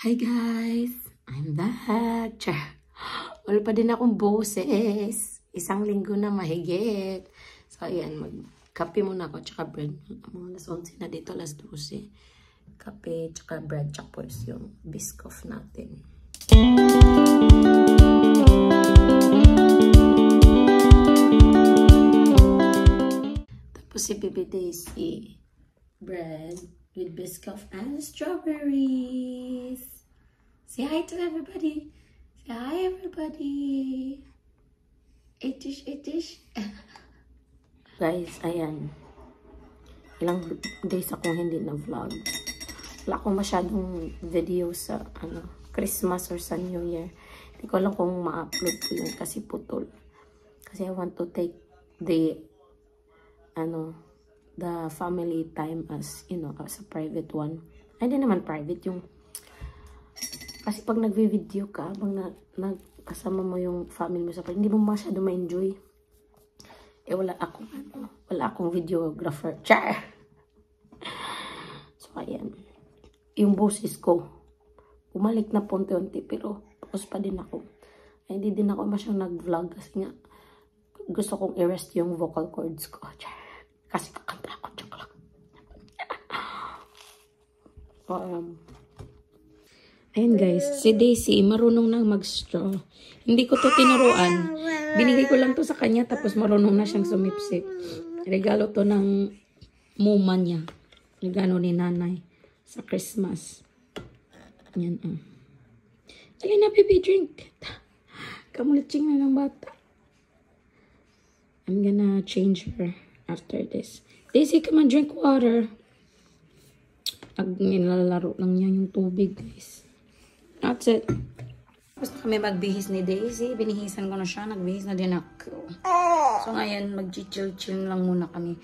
Hi guys! I'm back! Char! Wala pa din akong boses. Isang linggo na mahigit. So ayan, magkape muna ako tsaka bread. Mga alas 11 na dito, alas 12. Kape tsaka bread tsaka yung biscoff natin. Tapos si Baby Daisy. Bread with biscoff and strawberries. Say hi to everybody. Say hi, everybody. Itish, itish. Guys, ayan. Ilang days akong hindi na vlog. Wala akong masyadong video sa Christmas or sa New Year. Hindi ko alam kung ma-upload ko yun kasi putol. Kasi I want to take the the family time as, as a private one. Ay, hindi naman private yung, kasi pag nagvi-video ka, habang nagkasama mo yung family mo sa hindi mo masyado ma-enjoy. Eh, wala akong videographer. Char! So, ayan. Yung boses ko, bumalik na po unti-unti, pero tapos pa din ako. Ay, hindi din ako masyadong nag-vlog kasi nga, gusto kong i-rest yung vocal cords ko. Char! Kasi kakanta ako, joke lang. Ayan guys, si Daisy marunong nang mag-straw. Hindi ko to tinuruan. Binigay ko lang to sa kanya tapos marunong na siyang sumipsip. Regalo to ng muma niya. Regalo ni nanay sa Christmas. Yan Dali na baby, drink. Kamulitsing na ng bata. I'm gonna change her after this. Daisy, come on, drink water. Nilalaro lang niya yung tubig, guys. That's it. Tapos na kami magbihis ni Daisy. Binihisan ko na siya. Nagbihis na din ako. So, ngayon, mag-chill-chill lang muna kami.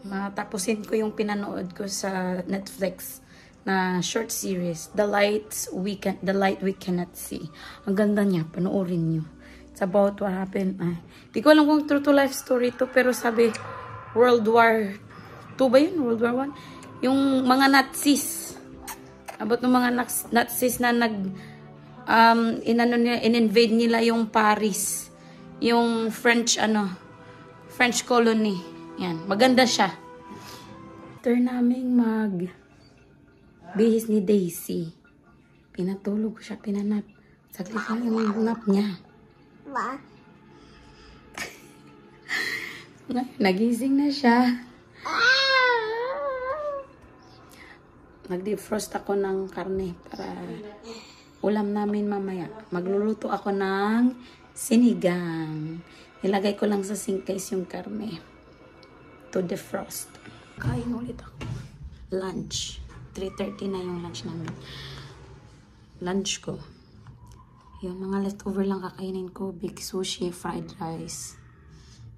Matapusin ko yung pinanood ko sa Netflix na short series, The Light We Cannot See. Ang ganda niya. Panoorin niyo. It's about what happened. Di ko alam kung true to life story to, pero sabi, World War II ba yun? World War I? Yung mga Nazis. About ng mga Nazis na in-invade nila yung Paris. Yung French colony. Yan. Maganda siya. After naming bihis ni Daisy, pinatulog ko siya, pinanap. Saglit lang yung nap niya. Nagising na siya. Nag-defrost ako ng karne para ulam namin mamaya. Magluluto ako ng sinigang. Nilagay ko lang sa sink guys yung karne to defrost. Kain ulit ako. Lunch. 3:30 na yung lunch namin. Lunch ko. Yung mga leftover lang kakainin ko. Big sushi, fried rice.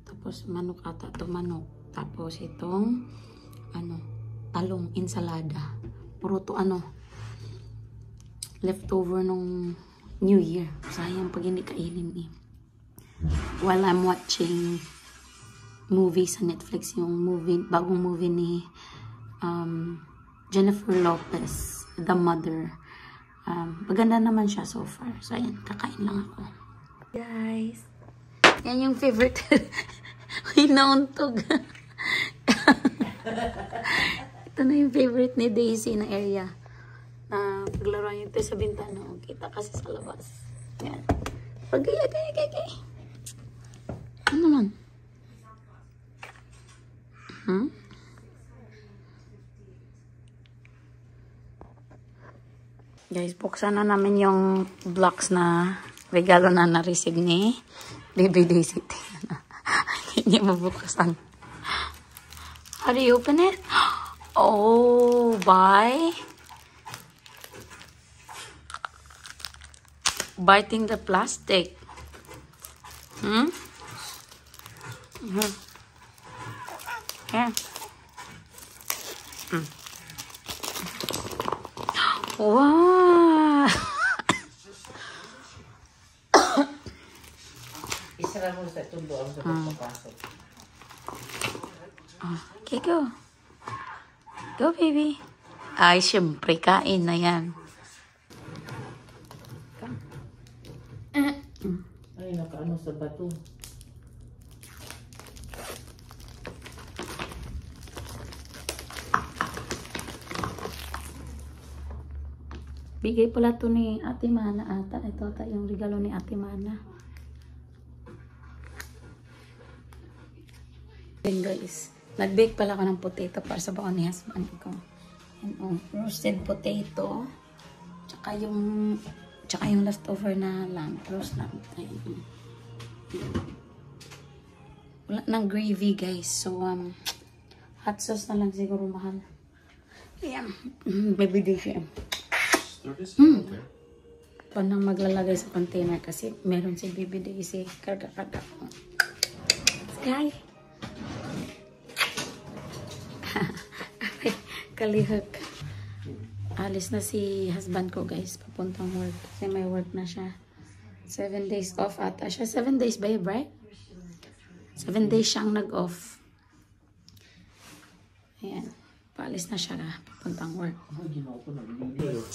Tapos manok ata. Ito manok. Tapos itong talong, ensalada. Puro to leftover nung New Year. Sayang pag hindi kainin eh. While I'm watching movie sa Netflix, yung bagong movie ni Jennifer Lopez, The Mother. Maganda naman siya so far. So ayan, kakain lang ako. Guys, yan yung favorite. Hinauntog. Ito na yung favorite ni Daisy na area. Paglaruan yun ito sa bintana. Kita kasi sa labas. Yan. Pagkaya. Ano naman? Guys, buksan na namin yung blocks na regalo na na-receive ni Baby Daisy. Hindi niya mabuksan. How do you open it? Oh, biting the plastic. Here. Wow! Isara mo sa tundo ang pagpapasok. Okay, go. Go, baby. Ay, syempre, kain na yan. Ay, nakaano sa bato. Bigay pala to ni Ate Mana ata. Ito yung regalo ni Ate Mana. Then guys, nag-bake pala ako ng potato para sa baon ni husband ko. And roasted potato. Tsaka yung leftover na lamb. Roast lamb. Ayan. Wala ng gravy guys. So, hot sauce na lang siguro mahal. Ayan. Baby dish yan. Okay. Panang maglalagay sa container kasi meron si Baby Daisy. Karga-karga. Sky! Kalihak. Alis na si husband ko guys. Papuntang work. Kasi may work na siya. 7 days off ata siya. 7 days ba yun, right? 7 days siyang nag-off. Ayan. Paalis na siya na. Papuntang work.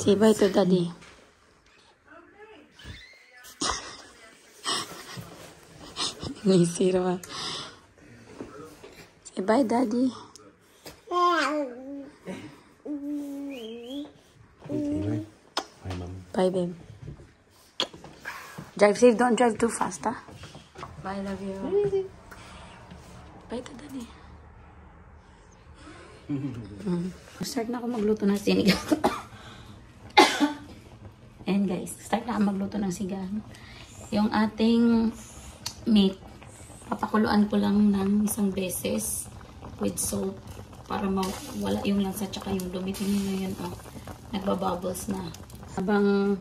Say bye to daddy. May sira. Say bye daddy. Bye babe. Drive safe. Don't drive too fast, ha? Bye, love you. Bye to daddy. Start na ako magluto ng sinigang. And guys, start na ako magluto ng sigang. Yung ating meat, papakuluan ko lang ng isang beses with salt para mawala yung lansa tsaka yung dumi. Tingnan nyo yun, oh. Nagbabubbles na. Habang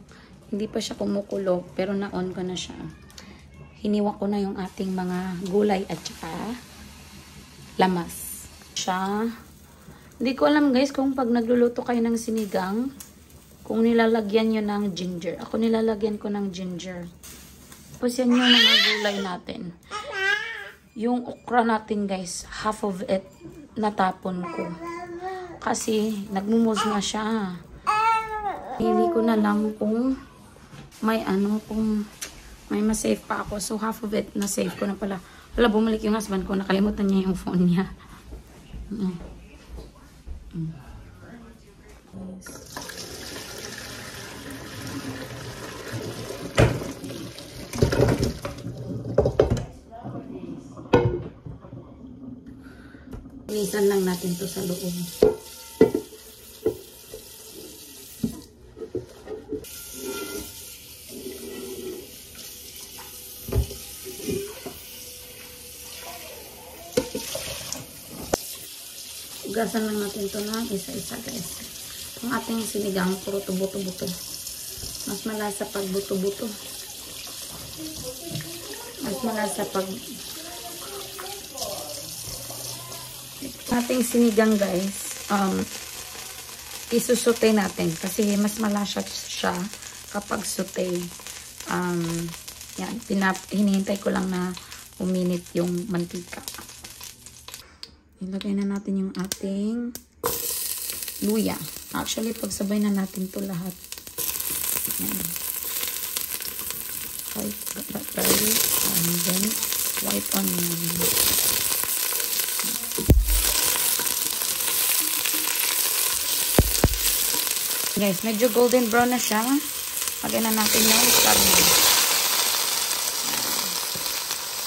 hindi pa siya kumukulo, pero na-on ko na siya. Hiniwa ko na yung ating mga gulay at saka lamas. Siya. Hindi ko alam guys kung pag nagluluto kayo ng sinigang, kung nilalagyan nyo ng ginger. Ako nilalagyan ko ng ginger. Tapos yan yung mga gulay natin. Yung okra natin guys, half of it natapon ko. Kasi nagmumos na siya. Pili ko na lang kung may kung may masave pa ako. So half of it na-save ko na pala. Wala, bumalik yung husband ko. Nakalimutan niya yung phone niya. Linisan lang natin to sa loob. Ugasan lang natin to ng isa-isa guys. Ang ating sinigang puro tubo-tubo-to. Mas malasa pag buto-buto. Mas malasa pag ating sinigang guys, isusute natin kasi mas malasa siya kapag sute. Yan, hinihintay ko lang na uminit yung mantika. Ilagay na natin yung ating luya. Actually, pagsabay na natin to lahat. Yan. White garlic and then white onion. Guys, medyo golden brown na siya. Lagyan na natin yung karne.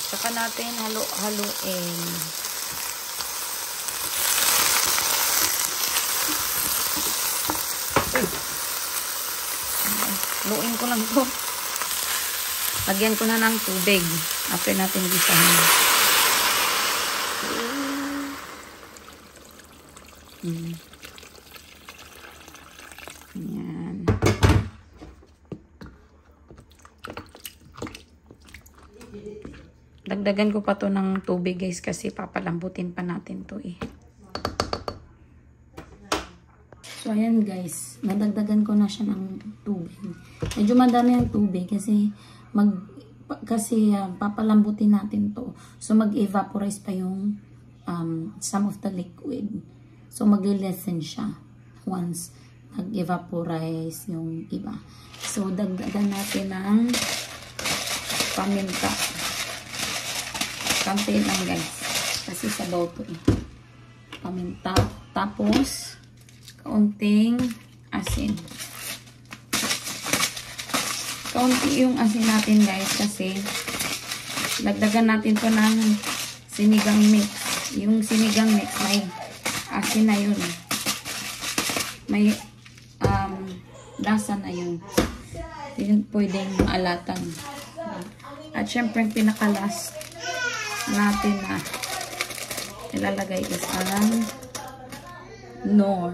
Saka natin halo-haloin. Haluin ko lang to. Lagyan ko na ng tubig. After natin gisahin. Ayan. Dagdagan ko pa to ng tubig guys kasi papalambutin pa natin to eh. So ayan guys, nadagdagan ko na siya ng tubig. Medyo madami ang tubig kasi papalambutin natin to. So mag-evaporize pa yung some of the liquid. So mag-lessen siya once nag-evaporize yung iba. So dagdagan natin ng paminta. Kaunti lang guys. Kasi sabaw to eh. Paminta. Tapos, kaunting asin. Kaunti yung asin natin guys kasi lagdagan natin to ng sinigang mix. Yung sinigang mix may asin na yun. May lasa na yun. Yun pwedeng maalatan. At syempre yung pinaka-last natin na ilalagay is ang Knorr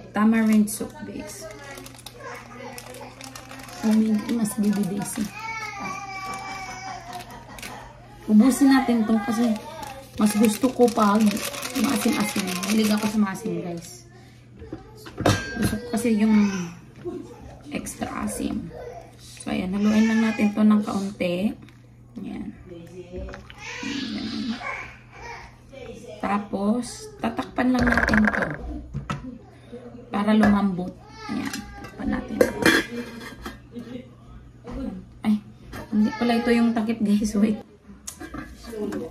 tamarind soup base. Mas bibidesi. Ubusin natin to kasi mas gusto ko pag maasim-asim. Hilig ako sa maasim guys. Gusto ko kasi yung extra asim. So ayan, haluin lang natin to ng kaunti. Ayan. Ayan. Tapos, tatakpan lang natin to para lumambot. Ayan, takpan natin. Ay, hindi pala ito yung takip guys. Wait.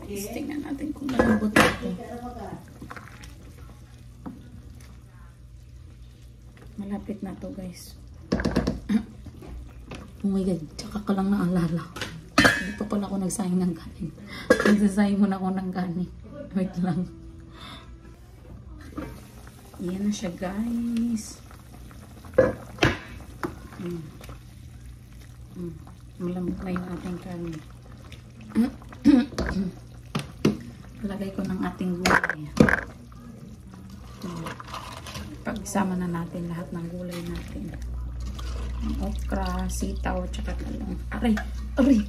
Tingnan natin kung malambot ito. Malapit na to guys. Oh my god, tsaka ka lang naalala. Hindi pa pala ako nagsayang ng kanin. Nagsasayang muna ako ng kanin. Wait lang. Yan na siya guys. Malambot na yung ating kanin. Lagay ko ng ating gulay. Pagsama na natin lahat ng gulay natin. Okra, sitaw, tsaka talong. Aray! Aray!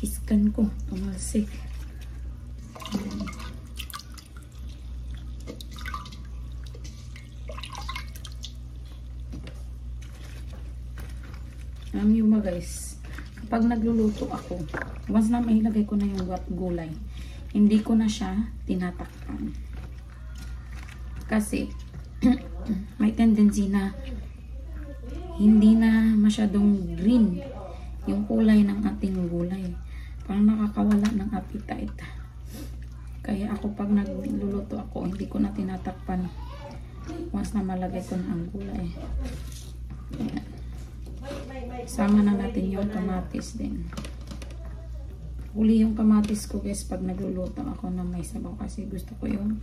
Iskan ko. Tumalsik. Alam nyo ba guys, kapag nagluluto ako, once na mailagay ko na yung gulay, hindi ko na siya tinatakpan. Kasi, may tendency na hindi na masyadong green yung kulay ng ating gulay. Parang nakakawala ng appetite. Kaya ako pag nagluluto ako, hindi ko na tinatakpan once na malagay ko na ang gulay. Ayan. Sama na natin yung kamatis din. Huli yung kamatis ko guys pag nagluluto ako na may sabaw kasi gusto ko yung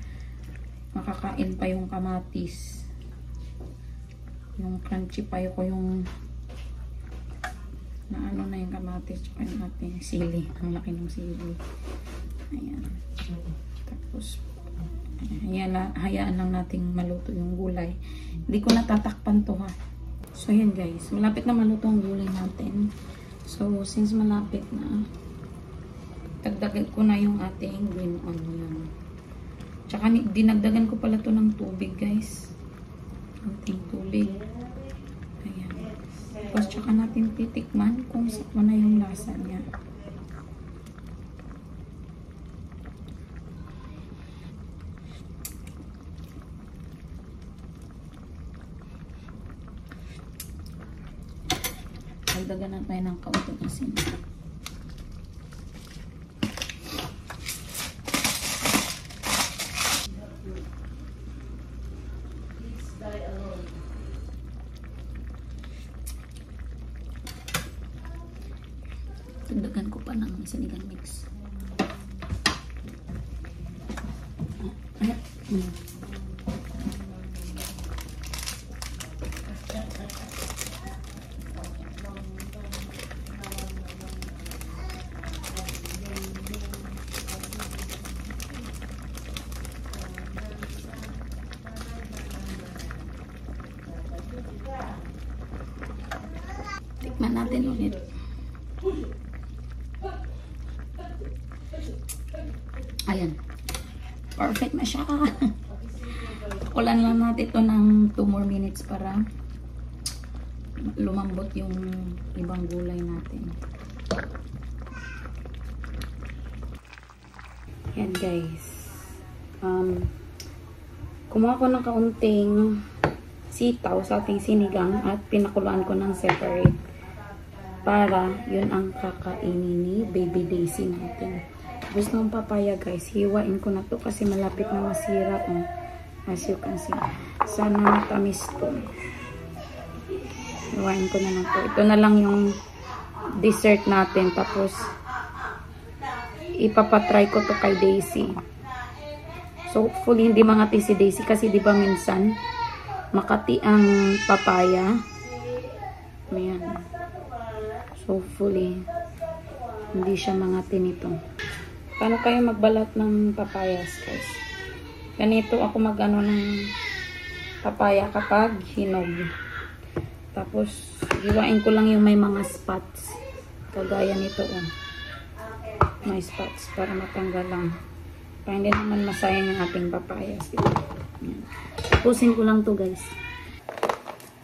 makakain pa yung kamatis. Yung crunchy pa yung na ano na yung kamatis tsaka yung ating sili. Ang laki ng sili. Ayan. Tapos hayaan lang nating maluto yung gulay. Hindi ko natatakpan to ha. So ayan guys, malapit na maluto ang gulay natin. So since malapit na, dagdagan ko na yung ating green onion. Tsaka dinagdagan ko pala to ng tubig guys. Ating tubig. Ayan. Tapos tsaka natin titikman kung sakto na yung lasa niya. Dagdagan na tayo ng kaunting asin. Dagdagan ko pa ng sinigang mix. Tikman natin ulit. Ayan. Perfect na siya. Kulan lang natin ito ng 2 more minutes para lumambot yung ibang gulay natin. Ayan guys. Kumuha ko ng kaunting sitaw sa ating sinigang at pinakuluan ko ng separate para yun ang kakainin ni baby Daisy natin. Gusto ng papaya guys, hiwain ko na to kasi malapit na masira. Oh. As you can see. Sana matamis to. Hiwain ko na lang to. Ito na lang yung dessert natin. Tapos ipapatry ko to kay Daisy. So hopefully hindi mangati si Daisy kasi di ba minsan makati ang papaya. Ayan. So hopefully hindi siya mangati nito. Paano kayo magbalat ng papayas guys? Ganito ako mag-ano ng papaya kapag hinog. Tapos hiwain ko lang yung may mga spots. Kagaya nito oh. May spots para matanggal lang. Para hindi naman masayang yung ating papayas. Yan. Tapusin ko lang to guys.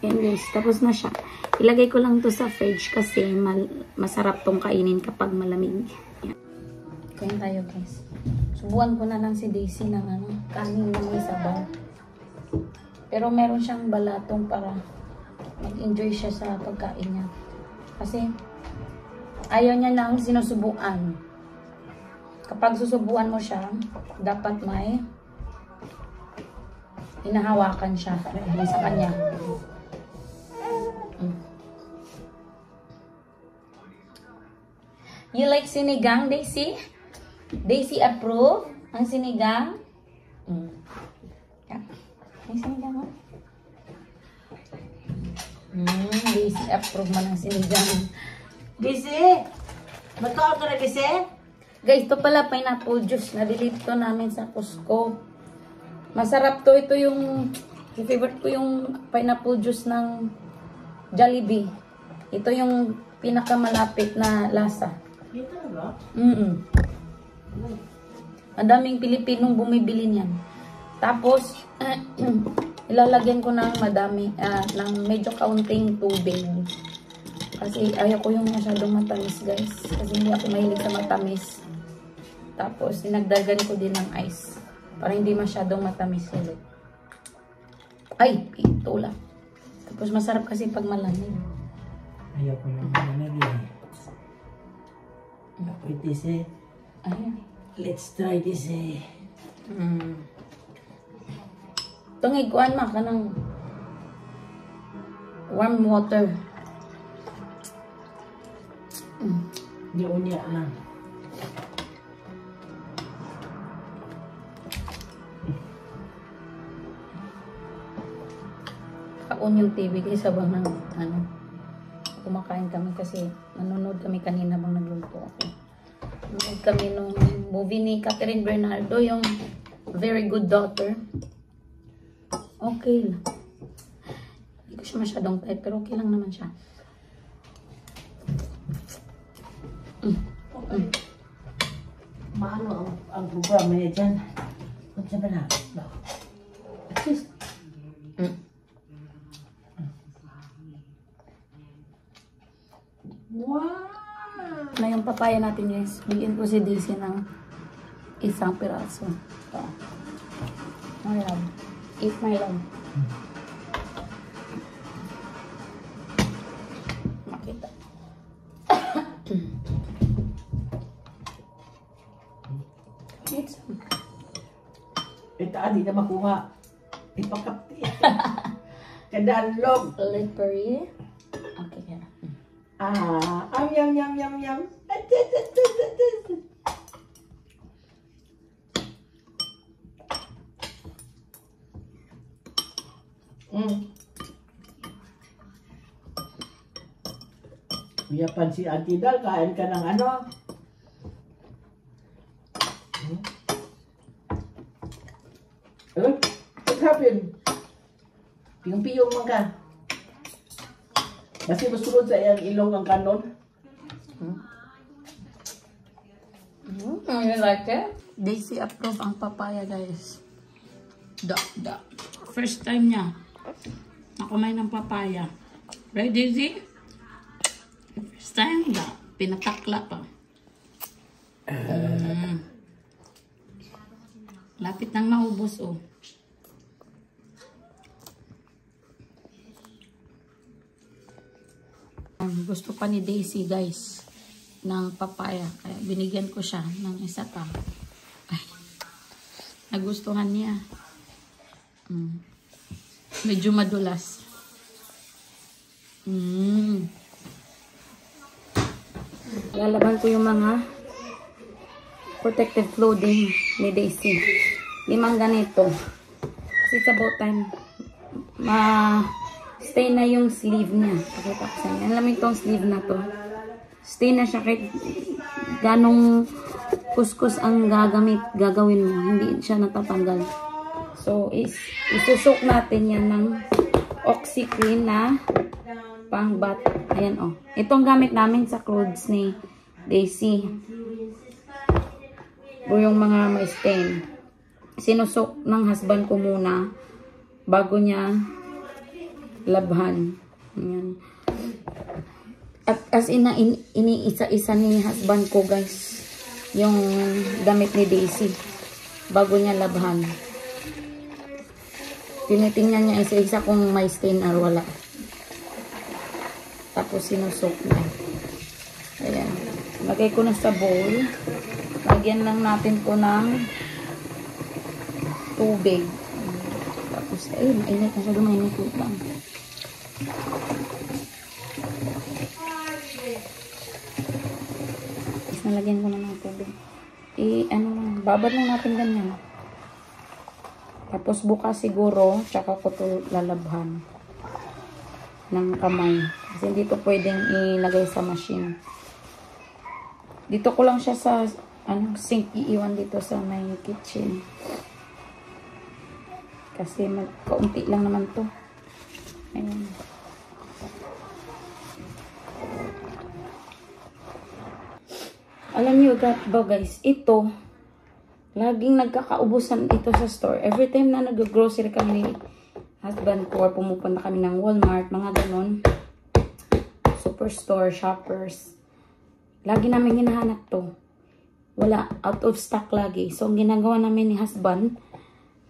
Yan guys, tapos na siya. Ilagay ko lang to sa fridge kasi masarap tong kainin kapag malamig. Yan. Kain tayo guys. Subuan ko na lang si Daisy ng kanin na may sabaw. Pero meron siyang balatong para mag-enjoy siya sa pagkain niya. Kasi ayaw niya nang sinusubuan. Kapag susubuan mo siya, dapat may hinahawakan siya sa kanya. You like sinigang, Daisy? Daisy approve ang sinigang? Yeah. May sinigang mo? Daisy approve man ang sinigang. Daisy! Magkaon ka na, Daisy? Guys, ito pala pineapple juice. Nabili ito namin sa Costco. Masarap to. Ito yung favorite ko yung pineapple juice ng Jollibee. Ito yung pinakamalapit na lasa. Dito na ba? Ang daming Pilipinong bumibili niyan. Tapos, ilalagyan ko ng madami, ng medyo kaunting tubig. Kasi ayaw ko yung masyadong matamis guys. Kasi hindi ako mahilig sa matamis. Tapos, sinagdagan ko din ng ice. Para hindi masyadong matamis ulit. Ay, ito lang. Tapos, masarap kasi pag malamig. Ayaw ko naman na naging. Wait, Daisy. Ayan. Let's try this eh. Itong iguan ma ka ng warm water. Di unya na. Kaon yung TV guys habang kumakain kami kasi nanonood kami kanina bang nagluto ako. Nanonood kami nung movie ni Catherine Bernardo, yung Very Good Daughter. Okay lang. Hindi ko siya masyadong type pero okay lang naman siya. Maano ang programa niya dyan? Kung siya ba na? At least. Wow! Na yung papaya natin guys, bigyan ko si Daisy ng isang piraso. Ito. My love. Eat my love. Makita. Eat some. Ito, hindi na makuha. Ipakapti. Kadalog. Slippery. Okay, yan. Yum, yum, yum, yum. Kuya Pansi Antidal, kain ka ng ano? What happened? Piyong-piyong man ka. Kasi masunod sa iyang ilong ang kanon. You like it? Daisy approve ang papaya guys. First time niya nakumain ng papaya. Right Daisy? First time pinatakla pa. Lapit nang maubos oh. Gusto pa ni Daisy guys ng papaya. Kaya binigyan ko siya ng isa pa. Ay, nagustuhan niya. Medyo madulas. Lalaban ko yung mga protective clothing ni Daisy. 5 ganito. Kasi it's about time stay na yung sleeve niya. Pakita ko sa inyo. Alam mo itong sleeve na to. Stay na siya kahit ganong kuskus ang gagawin mo. Hindi siya natatanggal. So, isusok natin yan ng OxiClean na pang-bat. Ayan, oh. Itong gamit namin sa clothes ni Daisy. O yung mga may stain. Sinusok ng husband ko muna bago niya labhan. Ayan. At as iniisa-isa ni husband ko guys yung damit ni Daisy bago niya labhan. Tinitingnan niya isa-isa kung may stain or wala. Tapos sinusok niya. Ayan. Lagay ko na sa bowl. Lagyan lang natin ko ng tubig. Tapos, mainit na siya. Mainit lang. Tapos, nalagyan ko na ng tubig. Babad lang natin ganyan. Tapos, bukas siguro, tsaka ko ito lalabhan ng kamay. Kasi hindi ito pwedeng ilagay sa machine. Dito ko lang siya sa sink iiwan dito sa may kitchen. Kasi kaunti lang naman to. Ayan. Alam niyo ba guys, ito laging nagkakaubusan ito sa store. Every time na nag-grocery kami ni husband ko or pumupunta kami ng Walmart, mga ganon, superstore, shoppers, lagi namin hinahanap to. Wala, out of stock lagi. So, ang ginagawa namin ni husband,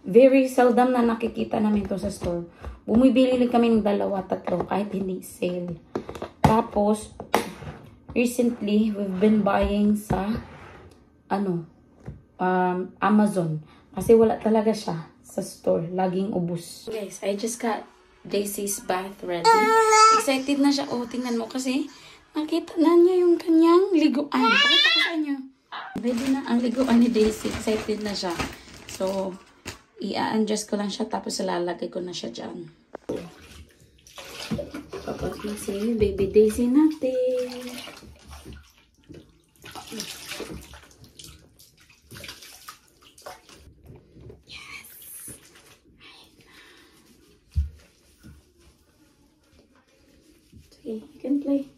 very seldom na nakikita namin to sa store. Bumibili lang kami ng 2-3 kahit hindi sale. Tapos, recently, we've been buying sa Amazon. Kasi wala talaga siya sa store. Laging ubos. Guys, I just got Daisy's bath ready. Excited na siya. Oh, tingnan mo kasi nakita na niya yung kanyang liguan. Pakita ko sa inyo. Ready na ang liguan ni Daisy. Excited na siya. So, i-adjust ko lang siya tapos lalagay ko na siya dyan. Tapos na si baby Daisy natin. Yes! Okay, you can play.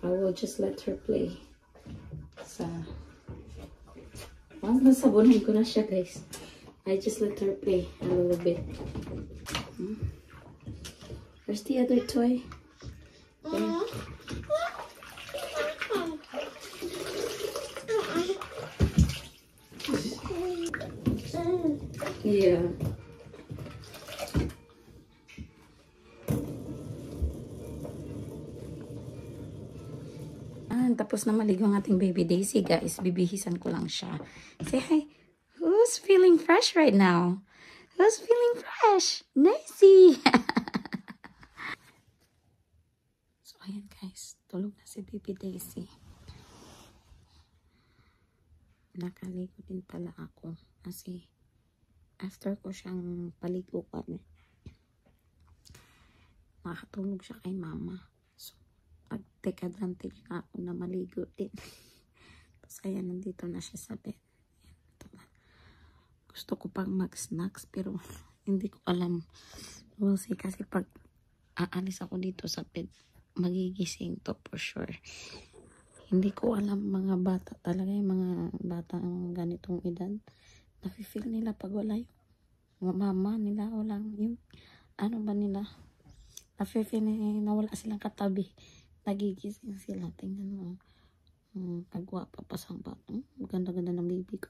I will just let her play. Once nasabunan ko na siya guys, I just let her play a little bit. Where's the other toy? There. Yeah. Tapos na maligo ang ating baby Daisy, guys. Bibihisan ko lang siya. Say hi. Who's feeling fresh right now? Who's feeling fresh? Daisy! So, ayan guys. Tulog na si baby Daisy. Nakaligo din pala ako. Kasi, after ko siyang paliguan, nakatulog siya kay mama. Take advantage na ako na maligo din. Tapos ayan, nandito na siya sa bed. Gusto ko pang mag-snacks pero hindi ko alam. We'll see kasi pag aalis ako dito sa bed, magigising to for sure. Hindi ko alam mga bata talaga, yung mga bata ang ganitong edad nafe-feel nila pag wala yung mama nila, walang yung ano ba nila, nafe-feel na wala silang katabi, nagigising sila. Tingnan mo, kagwapa pa sang bata, ganda-ganda ng baby ko.